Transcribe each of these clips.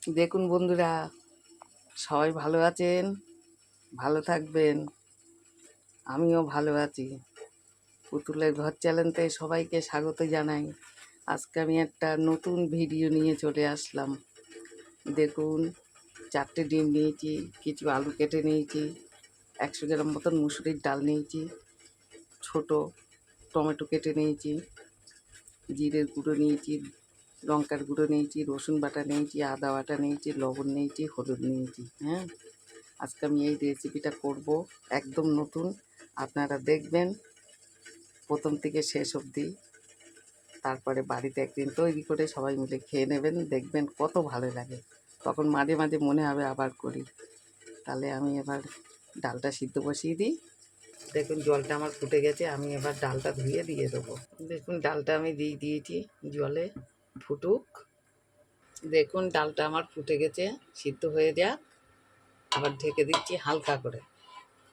দেখুন বন্ধুরা, সবাই ভালো আছেন, ভালো থাকবেন। আমিও ভালো আছি। পুতুলের ঘর চ্যানেলে সবাইকে স্বাগত জানাই। আজকে আমি একটা নতুন ভিডিও নিয়ে চলে আসলাম। দেখুন, 4টে ডিম নিয়েছি, কিছু আলু কেটে নিয়েছি, 100 গ্রাম মতন মুসুরির ডাল নিয়েছি, ছোট টমেটো কেটে নিয়েছি, জিরের গুঁড়ো নিয়েছি, লঙ্কার গুঁড়ো নিয়েছি, রসুন বাটা নিয়েছি, আদা বাটা নিয়েছি, লবণ নিয়েছি, হলুদ নিয়েছি। হ্যাঁ, আজকে আমি এই রেসিপিটা করব, একদম নতুন। আপনারা দেখবেন প্রথম থেকে শেষ অবধি, তারপরে বাড়িতে একদিন তৈরি করে সবাই মিলে খেয়ে নেবেন, দেখবেন কত ভালো লাগে। তখন মাঝে মাঝে মনে হবে আবার করি। তাহলে আমি এবার ডালটা সিদ্ধ বসিয়ে দিই। দেখুন জলটা আমার ফুটে গেছে, আমি এবার ডালটা ধুয়ে দিয়ে দেবো। দেখুন ডালটা আমি দিয়ে দিয়েছি জলে, ফুটুক। দেখুন ডালটা আমার ফুটে গেছে, সিদ্ধ হয়ে যাক। আবার ঢেকে দিচ্ছি হালকা করে,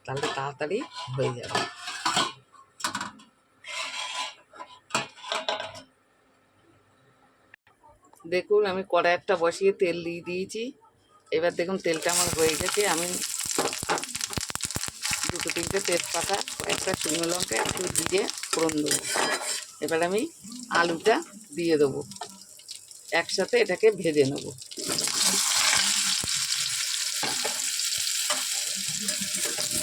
তাহলে তাড়াতাড়ি হয়ে যাবে। দেখুন আমি কড়াই একটা বসিয়ে তেল দিয়ে দিয়েছি। এবার দেখুন তেলটা আমার হয়ে গেছে। আমি 2-3টে তেজপাতা, কয়েকটা শুকনো লঙ্কা, একটু জিরে ফোড়ন দেবো। এবার আমি আলুটা দিয়ে দেবো, একসাথে এটাকে ভেজে নেব।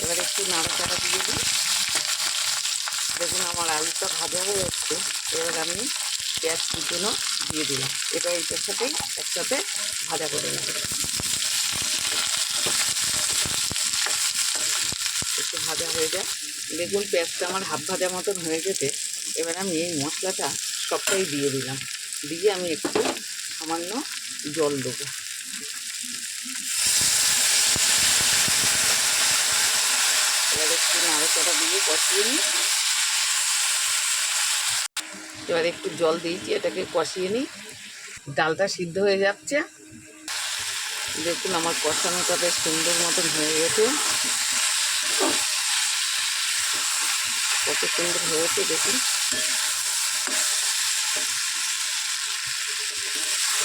এবার একটু নাড়াচাড়া দিয়ে দিই। দেখুন আমার আলুটা ভাজা হয়ে যাচ্ছে। এবার আমি পেঁয়াজ কুচনো দিয়ে দিলাম। এটা এইটার সাথেই একসাথে ভাজা করে নেব। একটু ভাজা হয়ে যায়। দেখুন পেঁয়াজটা আমার হাফ ভাজা মতন হয়ে গেছে। এবার আমি এই মশলাটা সবটাই দিয়ে দিলাম, দিয়ে আমি একটু সামান্য জল দেবো। এবার একটু নাড়াচাড়া দিয়ে কষিয়ে নিই। এবার একটু জল দিয়েছি, এটাকে কষিয়ে নিই। ডালটা সিদ্ধ হয়ে যাচ্ছে। দেখুন আমার কষানোটা বেশ সুন্দর মতন হয়ে গেছে। কত সুন্দর হয়েছে দেখুন।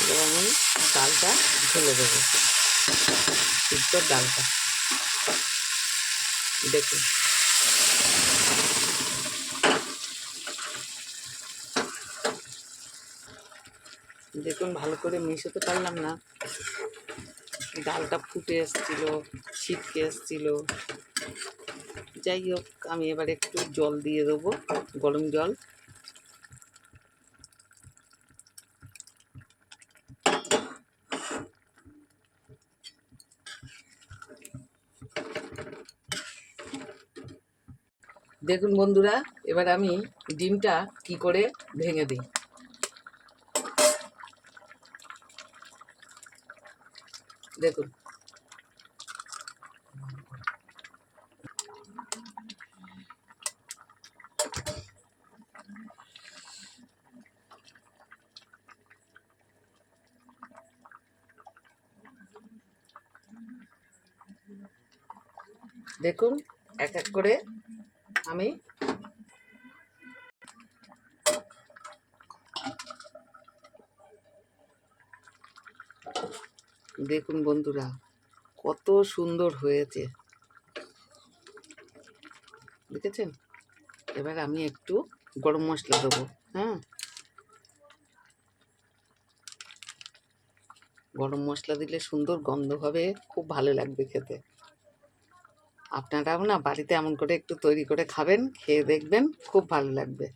এবার আমি ডালটা ঢেলে দেবো, সিদ্ধ ডালটা। দেখুন দেখুন ভালো করে মেশাতে পারলাম না, ডালটা ফুটে এসছিল, ছিটকে এসছিল। যাই হোক, আমি এবার একটু জল দিয়ে দেবো, গরম জল। দেখুন বন্ধুরা, এবার আমি ডিমটা কি করে ভেঙে দিই। দেখুন দেখুন এক এক করে আমি দেখুন বন্ধুরা কত সুন্দর হয়েছে, দেখেছেন। এবার আমি একটু গরম মশলা দেবো। হ্যাঁ, গরম মশলা দিলে সুন্দর গন্ধ হবে, খুব ভালো লাগবে খেতে। আপনারাও না বাড়িতে এমন করে একটু তৈরি করে খাবেন, খেয়ে দেখবেন খুব ভালো লাগবে।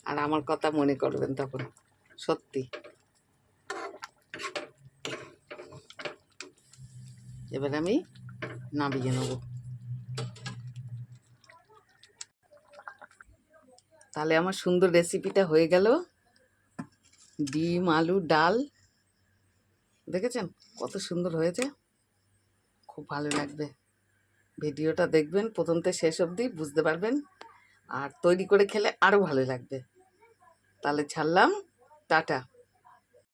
আর আমার কথা মনে করবেন তখন, সত্যি। এবার আমি নামিয়ে নেব। তাহলে আমার সুন্দর রেসিপিটা হয়ে গেল, ডিম আলু ডাল। দেখেছেন কত সুন্দর হয়েছে, খুব ভালো লাগবে। ভিডিওটা দেখবেন প্রথম থেকে শেষ অবধি, বুঝতে পারবেন। আর তৈরি করে খেলে আরও ভালো লাগবে। তাহলে ছাড়লাম, টাটা।